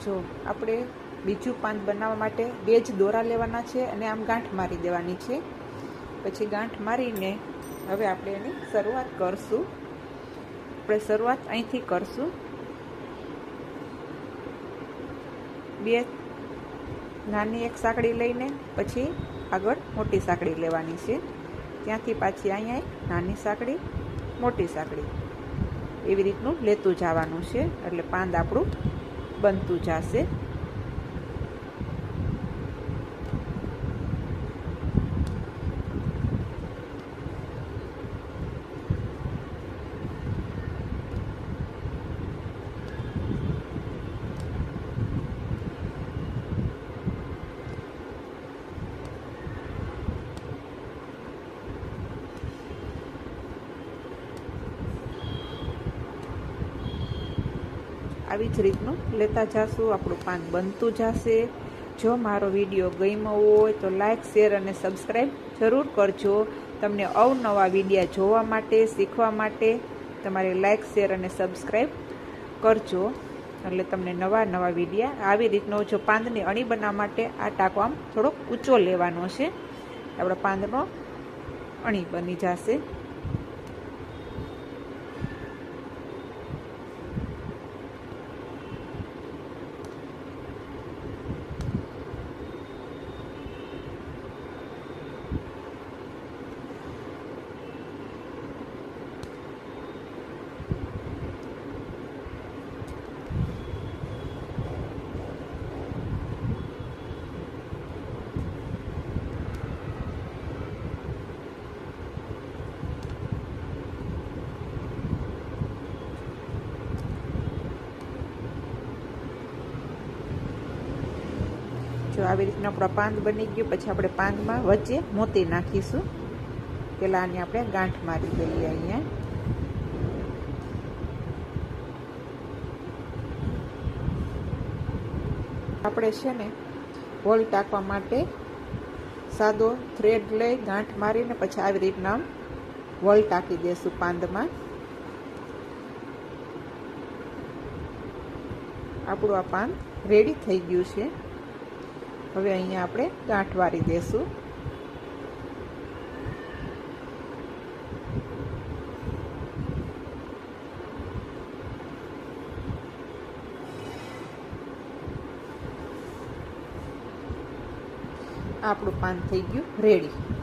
જો આપણે બીજું પાન બનાવવા માટે 2 જ દોરા લેવાના છે અને આમ ગાંઠ મારી દેવાની છે। પછી ગાંઠ મારીને હવે આપણે એની શરૂઆત કરશું। આપણે શરૂઆત અહીંથી કરશું। 2 નાની એક સાંકળી લઈને પછી આગળ મોટી સાંકળી લેવાની છે, ત્યાંથી પાછી અહીંયા નાની સાંકળી, મોટી સાંકળી, એવી રીતનું લેતું જવાનું છે, એટલે પાંદ આપણું બનતું જશે। આવી જ રીતનું લેતા જાશું, આપણું પાન બનતું જશે। જો મારો વિડીયો ગમ્યો હોય તો લાઈક, શેર અને સબસ્ક્રાઈબ જરૂર કરજો। તમને અવનવા વિડીયા જોવા માટે, શીખવા માટે તમારે લાઈક, શેર અને સબસ્ક્રાઈબ કરજો, એટલે તમને નવા વિડીયા આવી રીતનો। જો પાંદની અણી બનાવવા માટે આ ટાંકો આમ થોડોક ઊંચો લેવાનો છે, આપણા પાંદનો અણી બની જશે। જો આવી રીતના આપણા પાંદ બની ગયું। પછી આપણે પાંદમાં વચ્ચે મોતી નાખીશું। પેલા આની આપણે ગાંઠ મારી દઈએ। અહીંયા આપણે છે ને હોલ ટાંકવા માટે સાદો થ્રેડ લઈ ગાંઠ મારીને પછી આવી રીતના હોલ ટાંકી દેશું પાંદમાં। આપણું આ પાન રેડી થઈ ગયું છે। હવે અહીંયા આપણે ગાંઠ વારી દેશું। આપણું પાન થઈ ગયું રેડી।